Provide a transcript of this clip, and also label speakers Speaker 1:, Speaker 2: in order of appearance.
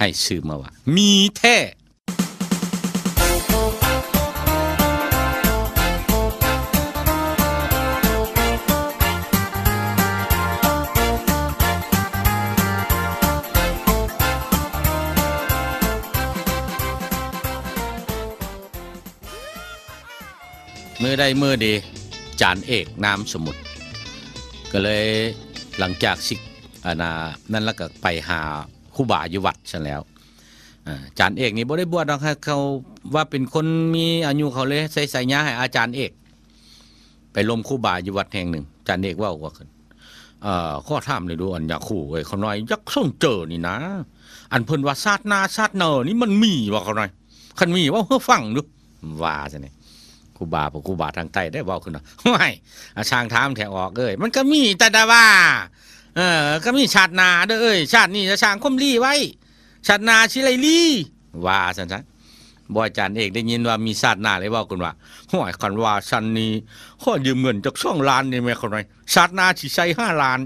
Speaker 1: ให้ชื่อมาว่ามีแท้เมื่อใดเมื่อดีจานเอกนามสมุทรก็เลยหลังจากสินั่นแล้วก็ไปหาครูบาอยู่วัดซะแล้วจานเอกนี่บ่ได้บวชดอกเขาว่าเป็นคนมีอายุเขาเลยใส่ญาให้อาจารย์เอกไปล้มครูบาอยู่วัดแห่งหนึ่งจานเอกว่าขึ้นข้อถามเลยดูอันอยากคู่เอ้ยเขาน้อยยักส่งเจอนี่นะอันเพิ่นว่าชาติหน้าชาติเนอนี่มันมีว่าเขาน้อยคันมีว่าเฮ้อฟังดูว่าซะนี่ครูบาทางใต้ได้บอกขึ้นว่าไม่ช่างถามแถวออกเอ้ยมันก็มีแต่ว่าก็มีชาติหน้าเด้อเอ้ยชาตินี้จะช่างคมลี่ไว้ชาติหน้าชิไรลี่ว่าซั่นๆบ่อาจารย์เอกได้ยินว่ามีชาติหน้าเลยบอกขึ้นว่าห้อยคันว่าฉันนี้ขอยืมเงินจาก2 ล้านนี่แม่เขาหน่อยชาติหน้าสิใช้5 ล้าน